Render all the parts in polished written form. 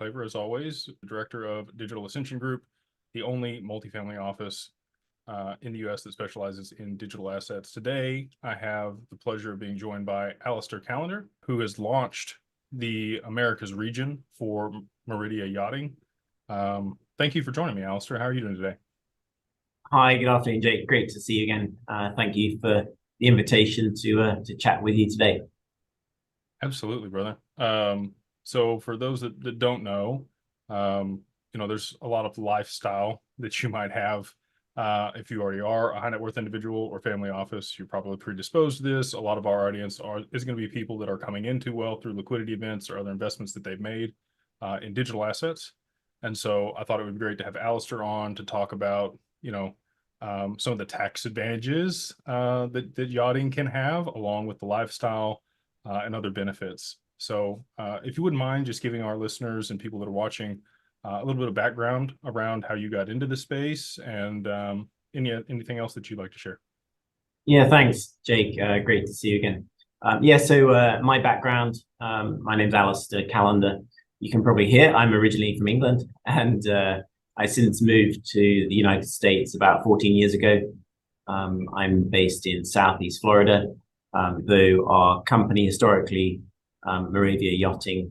Claver, as always, Director of Digital Ascension Group, the only multifamily office in the US that specializes in digital assets. Today, I have the pleasure of being joined by Alastair Callender, who has launched the Americas region for Moravia Yachting. Thank you for joining me, Alastair. How are you doing today? Hi, good afternoon, Jake. Great to see you again. Thank you for the invitation to chat with you today. Absolutely, brother. So for those that don't know, there's a lot of lifestyle that you might have. If you already are a high net worth individual or family office, you're probably predisposed to this. A lot of our audience is going to be people that are coming into wealth through liquidity events or other investments that they've made in digital assets. And so I thought it would be great to have Alastair on to talk about, some of the tax advantages that yachting can have, along with the lifestyle and other benefits. So if you wouldn't mind just giving our listeners and people that are watching a little bit of background around how you got into the space and anything else that you'd like to share. Yeah, thanks, Jake. Great to see you again. My background, my name's Alastair Callender. You can probably hear I'm originally from England, and I since moved to the United States about 14 years ago. I'm based in Southeast Florida, though our company historically, Moravia Yachting,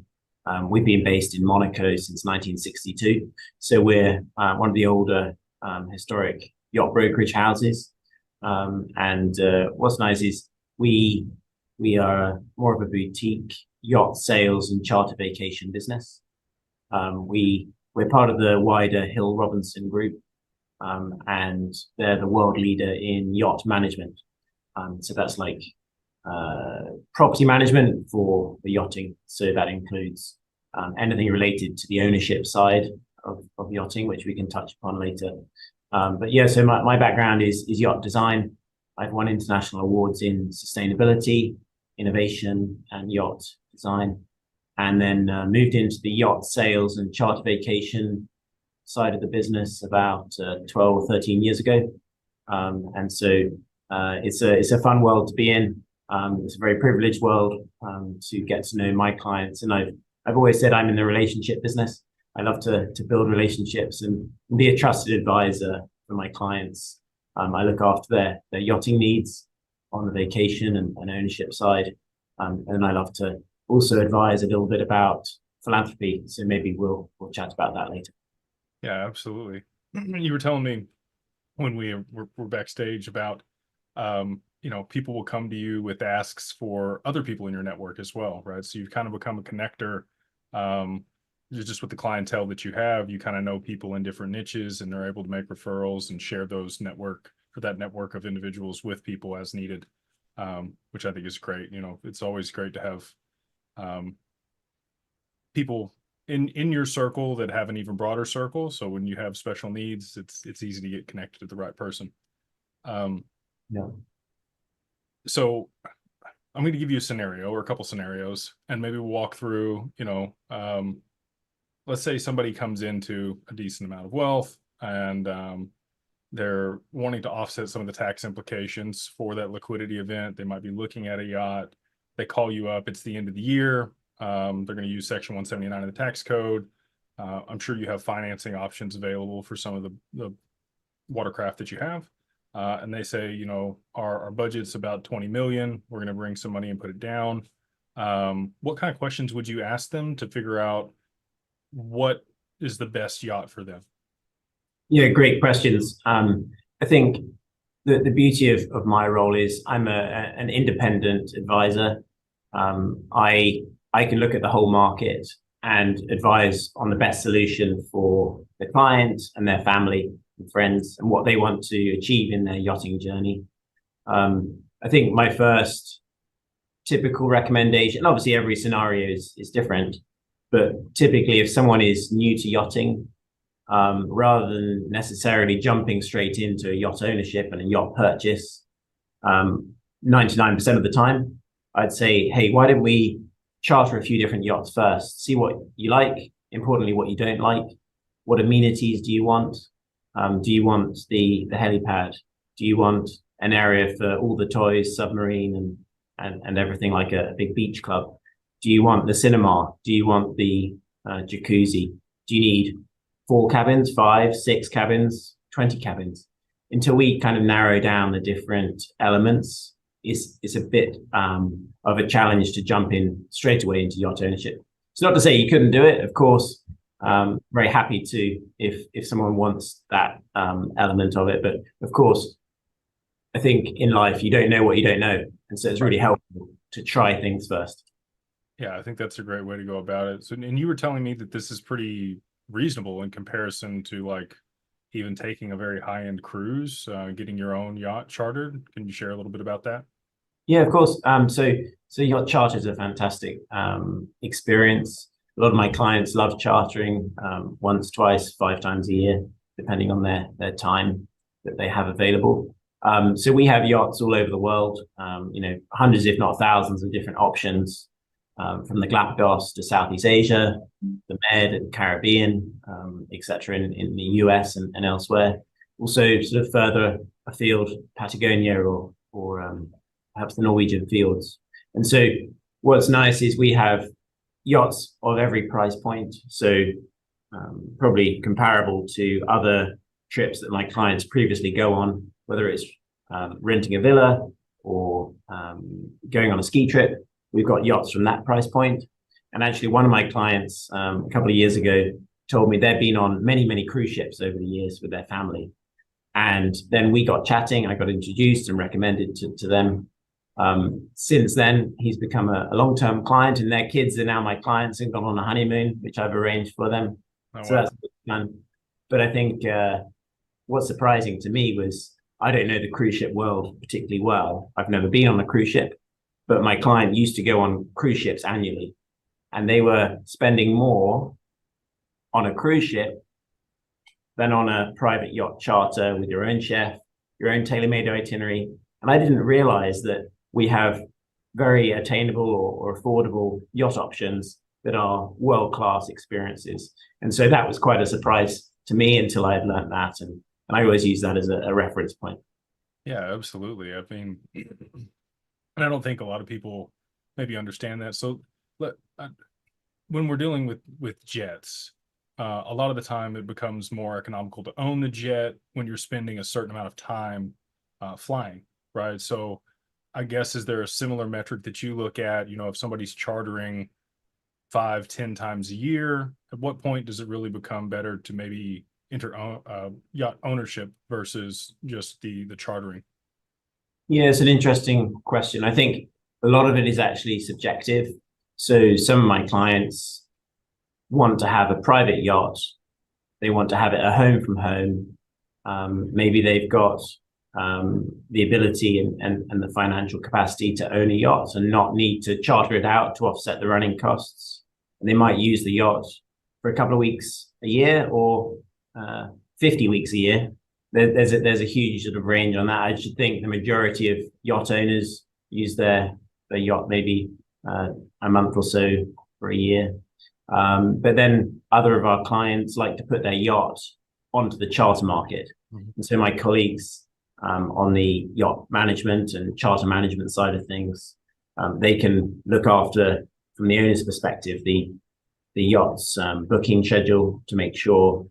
we've been based in Monaco since 1962. So we're one of the older historic yacht brokerage houses. What's nice is we are more of a boutique yacht sales and charter vacation business. We're part of the wider Hill Robinson group, and they're the world leader in yacht management. So that's like property management for the yachting. So that includes anything related to the ownership side of yachting, which we can touch upon later. So my background is yacht design. I've won international awards in sustainability, innovation, and yacht design, and then moved into the yacht sales and charter vacation side of the business about 12 or 13 years ago. It's a fun world to be in. It's a very privileged world to get to know my clients, and I've always said I'm in the relationship business. I love to build relationships and be a trusted advisor for my clients. I look after their yachting needs on the vacation and ownership side, and I love to also advise a little bit about philanthropy. So maybe we'll chat about that later. Yeah, absolutely. You were telling me when we were backstage about people will come to you with asks for other people in your network as well, right? So you've kind of become a connector. Just with the clientele that you have, you kind of know people in different niches, and they're able to make referrals and share those network of individuals with people as needed, which I think is great. It's always great to have people in your circle that have an even broader circle. So when you have special needs, it's easy to get connected to the right person. Yeah. So I'm going to give you a scenario or a couple scenarios, and maybe we'll walk through, let's say somebody comes into a decent amount of wealth, and they're wanting to offset some of the tax implications for that liquidity event. They might be looking at a yacht. They call you up. It's the end of the year. They're going to use Section 179 of the tax code. I'm sure you have financing options available for some of the watercraft that you have. And they say, our budget's about 20 million. We're going to bring some money and put it down. What kind of questions would you ask them to figure out what is the best yacht for them? Yeah, great questions. I think the beauty of my role is I'm an independent advisor. I can look at the whole market and advise on the best solution for the client and their family and friends and what they want to achieve in their yachting journey. I think my first typical recommendation, obviously every scenario is different, but typically if someone is new to yachting, rather than necessarily jumping straight into a yacht ownership and a yacht purchase, 99% of the time, I'd say, hey, why don't we charter a few different yachts first, see what you like, importantly, what you don't like, what amenities do you want? Do you want the helipad? Do you want an area for all the toys, submarine and everything like a big beach club? Do you want the cinema? Do you want the jacuzzi? Do you need 4 cabins, 5, 6 cabins, 20 cabins? Until we kind of narrow down the different elements, it's a bit of a challenge to jump in straight away into yacht ownership. It's not to say you couldn't do it, of course. Very happy to if someone wants that element of it, but of course, I think in life you don't know what you don't know, and so it's really helpful to try things first. Yeah, I think that's a great way to go about it. So, and you were telling me that this is pretty reasonable in comparison to like even taking a very high-end cruise, getting your own yacht chartered. Can you share a little bit about that? Yeah, of course. So yacht charter is a fantastic experience. A lot of my clients love chartering once, twice, 5 times a year, depending on their time that they have available. So we have yachts all over the world, hundreds, if not thousands, of different options, from the Galapagos to Southeast Asia, the Med and Caribbean, etc., in the US and elsewhere. Also, sort of further afield, Patagonia or perhaps the Norwegian fields. And so, what's nice is we have yachts of every price point. So, probably comparable to other trips that my clients previously go on, whether it's renting a villa or going on a ski trip. We've got yachts from that price point. And actually, one of my clients a couple of years ago told me they'd been on many, many cruise ships over the years with their family. And then we got chatting. I got introduced and recommended to them. Since then, he's become a long-term client, and their kids are now my clients and gone on a honeymoon, which I've arranged for them. Oh, So wow. that's fun. But I think what's surprising to me was I don't know the cruise ship world particularly well. I've never been on a cruise ship, but my client used to go on cruise ships annually, and they were spending more on a cruise ship than on a private yacht charter with your own chef, your own tailor-made itinerary. And I didn't realize that we have very attainable or affordable yacht options that are world-class experiences. And so that was quite a surprise to me until I had learned that. And I always use that as a reference point. Yeah, absolutely. I mean, and I don't think a lot of people maybe understand that. So when we're dealing with jets, a lot of the time it becomes more economical to own the jet when you're spending a certain amount of time flying, right? So I guess, is there a similar metric that you look at, if somebody's chartering 5-10 times a year, at what point does it really become better to maybe enter yacht ownership versus just the chartering? Yeah, it's an interesting question. I think a lot of it is actually subjective. So some of my clients want to have a private yacht. They want to have it a home from home. Maybe they've got the ability and the financial capacity to own a yacht and not need to charter it out to offset the running costs. And they might use the yacht for a couple of weeks a year or 50 weeks a year. There's a huge sort of range on that. I should think the majority of yacht owners use their yacht maybe a month or so for a year. But then other of our clients like to put their yacht onto the charter market. Mm-hmm. And so my colleagues on the yacht management and charter management side of things, they can look after, from the owner's perspective, the yacht's booking schedule to make sure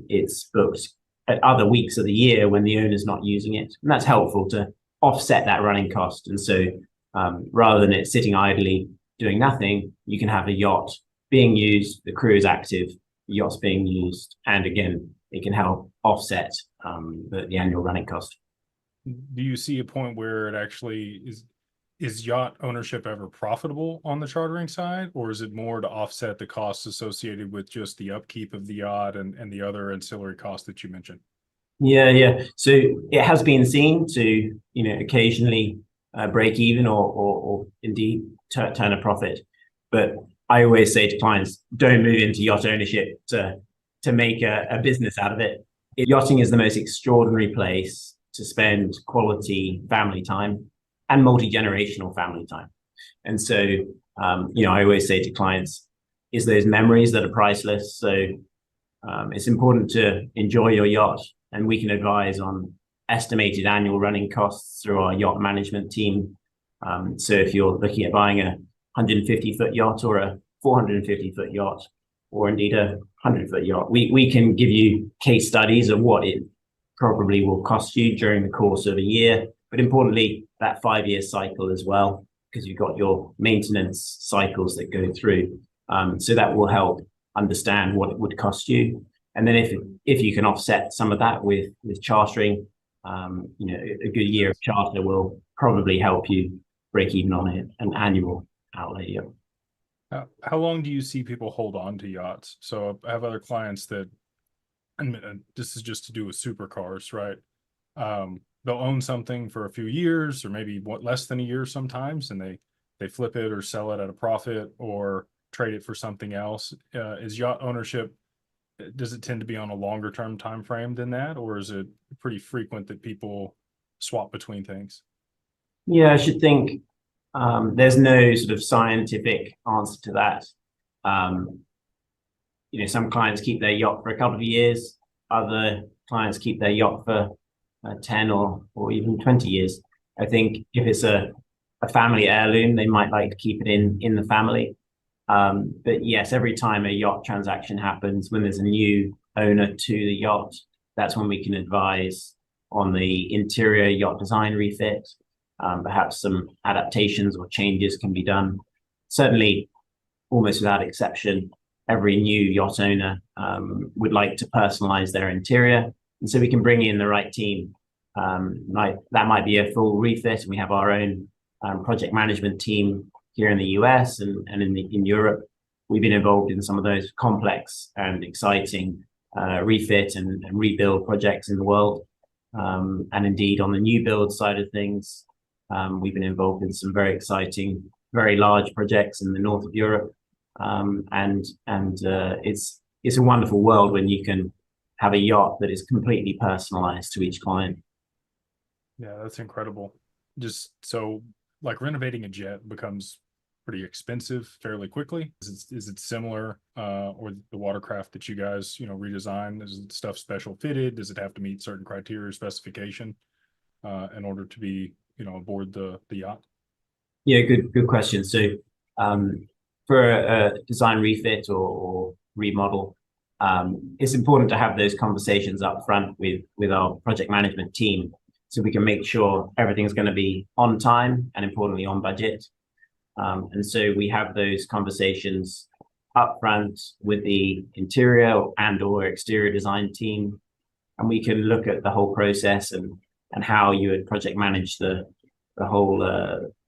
it's booked at other weeks of the year when the owner's not using it. And that's helpful to offset that running cost. And so rather than it sitting idly doing nothing, you can have a yacht being used, the crew is active, the yacht's being used, and again, it can help offset the annual running cost. Do you see a point where it actually is yacht ownership ever profitable on the chartering side, or is it more to offset the costs associated with just the upkeep of the yacht and the other ancillary costs that you mentioned? Yeah. So it has been seen to, occasionally break even or indeed turn a profit. But I always say to clients, don't move into yacht ownership to make a business out of it. Yachting is the most extraordinary place to spend quality family time and multi-generational family time. And so, I always say to clients, is those memories that are priceless. So it's important to enjoy your yacht, and we can advise on estimated annual running costs through our yacht management team. So if you're looking at buying a 150-foot yacht or a 450-foot yacht, or indeed a 100-foot yacht. We can give you case studies of what it probably will cost you during the course of a year, but importantly, that 5-year cycle as well, because you've got your maintenance cycles that go through. So that will help understand what it would cost you. And then if you can offset some of that with chartering, a good year of charter will probably help you break even on an annual outlay. How long do you see people hold on to yachts? So I have other clients that, and this is just to do with supercars, right? They'll own something for a few years or maybe less than a year sometimes, and they flip it or sell it at a profit or trade it for something else. Is yacht ownership, does it tend to be on a longer term time frame than that, or is it pretty frequent that people swap between things? Yeah, I should think there's no sort of scientific answer to that. Some clients keep their yacht for a couple of years, other clients keep their yacht for 10 or even 20 years. I think if it's a family heirloom, they might like to keep it in the family. But yes, every time a yacht transaction happens, when there's a new owner to the yacht, that's when we can advise on the interior yacht design refit. Perhaps some adaptations or changes can be done. Certainly, almost without exception, every new yacht owner would like to personalize their interior. And so we can bring in the right team. That might be a full refit, and we have our own project management team here in the US and in Europe. We've been involved in some of those complex and exciting refit and rebuild projects in the world. And indeed, on the new build side of things, we've been involved in some very exciting, very large projects in the north of Europe. It's a wonderful world when you can have a yacht that is completely personalized to each client. Yeah, that's incredible. Just so like renovating a jet becomes pretty expensive fairly quickly. Is it similar or the watercraft that you guys, redesign? Is it stuff special fitted? Does it have to meet certain criteria specification in order to be, aboard the yacht? Yeah, good question. So for a design refit or remodel, it's important to have those conversations up front with our project management team so we can make sure everything's going to be on time and importantly on budget. And so we have those conversations up front with the interior and or exterior design team, and we can look at the whole process and how you would project manage the whole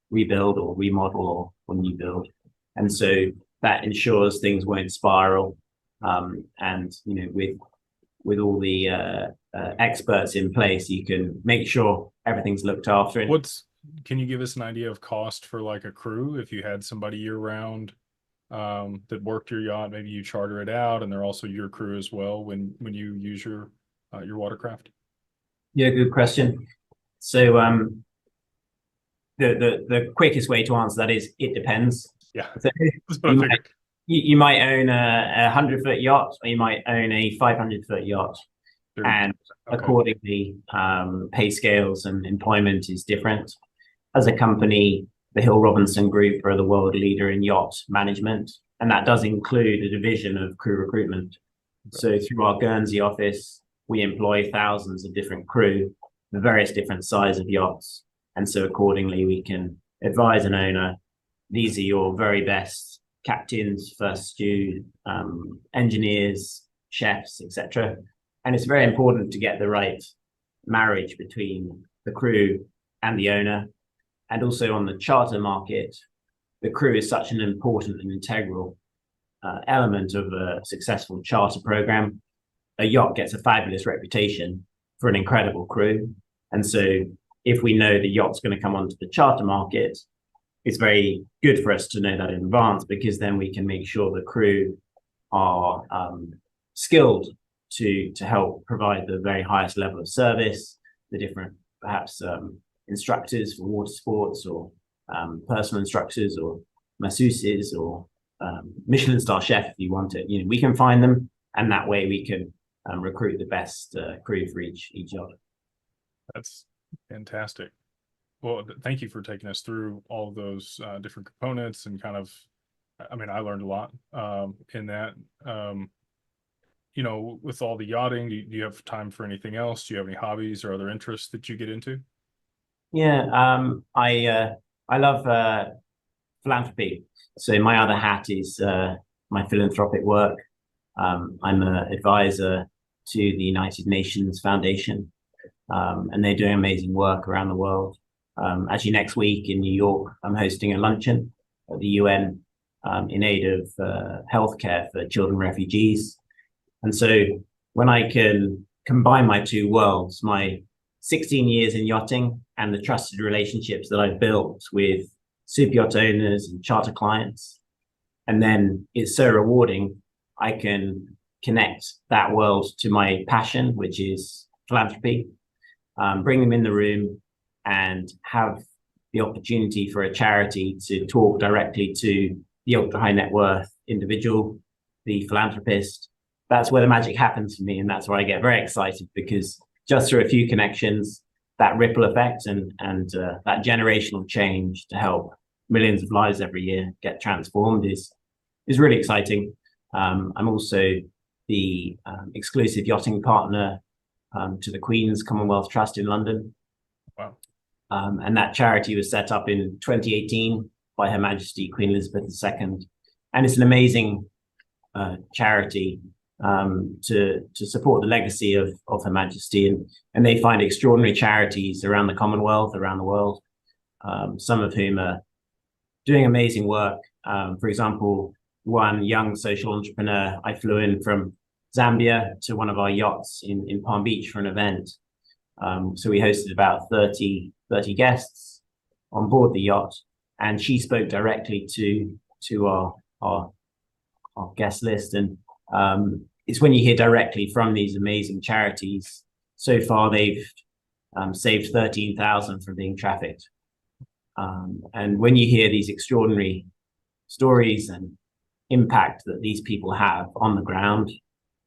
rebuild or remodel or new build. And so that ensures things won't spiral. And with all the experts in place, you can make sure everything's looked after. Can you give us an idea of cost for like a crew if you had somebody year round that worked your yacht? Maybe you charter it out and they're also your crew as well when you use your watercraft. Yeah, good question. So the quickest way to answer that is it depends. Yeah, so you might own a 100-foot yacht, or you might own a 500-foot yacht. And accordingly, pay scales and employment is different. As a company, the Hill Robinson Group are the world leader in yacht management, and that does include a division of crew recruitment. So through our Guernsey office, we employ thousands of different crew, the various different size of yachts. And so accordingly, we can advise an owner, these are your very best captains, first stew, engineers, chefs, etc. And it's very important to get the right marriage between the crew and the owner. And also on the charter market, the crew is such an important and integral element of a successful charter program. A yacht gets a fabulous reputation for an incredible crew. And so if we know the yacht's going to come onto the charter market, it's very good for us to know that in advance, because then we can make sure the crew are skilled to help provide the very highest level of service, the different perhaps instructors for water sports or personal instructors or masseuses or Michelin star chef if you want it. We can find them, and that way we can recruit the best crew for each yacht. That's fantastic. Well, thank you for taking us through all of those different components and kind of I mean, I learned a lot in that. Um, with all the yachting, do you have time for anything else? Do you have any hobbies or other interests that you get into? Yeah, I love philanthropy. So my other hat is my philanthropic work. I'm an advisor to the United Nations Foundation, and they're doing amazing work around the world. Actually, next week in New York, I'm hosting a luncheon at the UN in aid of healthcare for children refugees. And so when I can combine my two worlds, my 16 years in yachting and the trusted relationships that I've built with super yacht owners and charter clients, and then it's so rewarding, I can connect that world to my passion, which is philanthropy, bring them in the room and have the opportunity for a charity to talk directly to the ultra high net worth individual, the philanthropist. That's where the magic happens for me. And that's where I get very excited, because just through a few connections, that ripple effect and that generational change to help millions of lives every year get transformed is really exciting. I'm also the exclusive yachting partner to the Queen's Commonwealth Trust in London. Wow. And that charity was set up in 2018 by Her Majesty Queen Elizabeth II. And it's an amazing charity to support the legacy of Her Majesty. And they find extraordinary charities around the Commonwealth, around the world, some of whom are doing amazing work. For example, one young social entrepreneur, I flew in from Zambia to one of our yachts in Palm Beach for an event. So we hosted about 30 guests on board the yacht, and she spoke directly to our guest list. And it's when you hear directly from these amazing charities. So far, they've saved 13,000 from being trafficked. And when you hear these extraordinary stories and impact that these people have on the ground,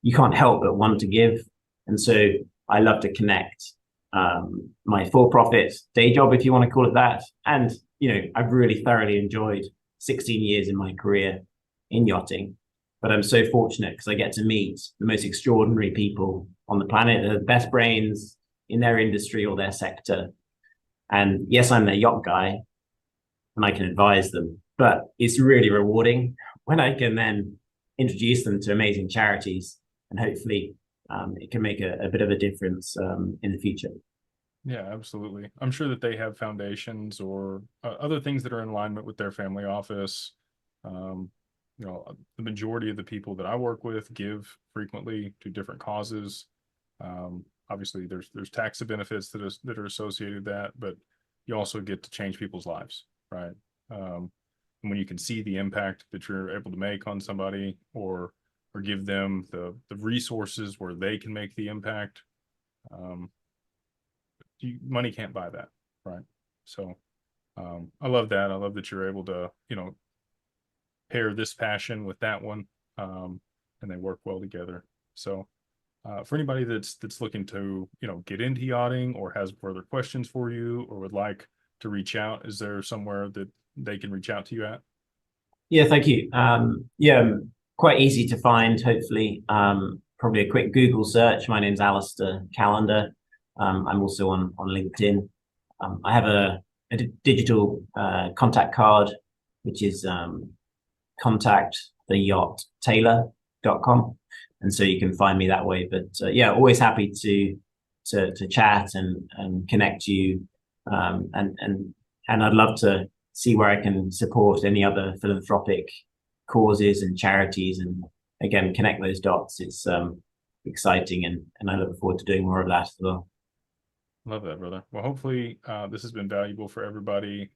you can't help but want to give. And so I love to connect my for-profit day job, if you want to call it that. And, I've really thoroughly enjoyed 16 years in my career in yachting. But I'm so fortunate because I get to meet the most extraordinary people on the planet, the best brains in their industry or their sector. And yes, I'm their yacht guy and I can advise them, but it's really rewarding when I can then introduce them to amazing charities, and hopefully it can make a bit of a difference in the future. Yeah, absolutely. I'm sure that they have foundations or other things that are in alignment with their family office. The majority of the people that I work with give frequently to different causes. Obviously, there's tax benefits that are associated with that, but you also get to change people's lives, right? And when you can see the impact that you're able to make on somebody, or give them the resources where they can make the impact, money can't buy that, right? So I love that. I love that you're able to pair this passion with that one, and they work well together. So for anybody that's looking to get into yachting or has further questions for you or would like to reach out, is there somewhere that they can reach out to you at? Yeah, thank you. Quite easy to find, hopefully. Probably a quick Google search. My name's Alastair Callender. I'm also on LinkedIn. I have a digital contact card, which is contact the yacht Tailor.com. And so you can find me that way. But always happy to chat and connect you. And I'd love to see where I can support any other philanthropic causes and charities, and again connect those dots. It's exciting, and I look forward to doing more of that as well. Love that, brother. Well, hopefully this has been valuable for everybody.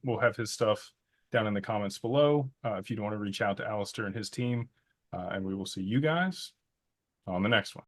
We'll have his stuff down in the comments below if you'd want to reach out to Alastair and his team, and we will see you guys on the next one.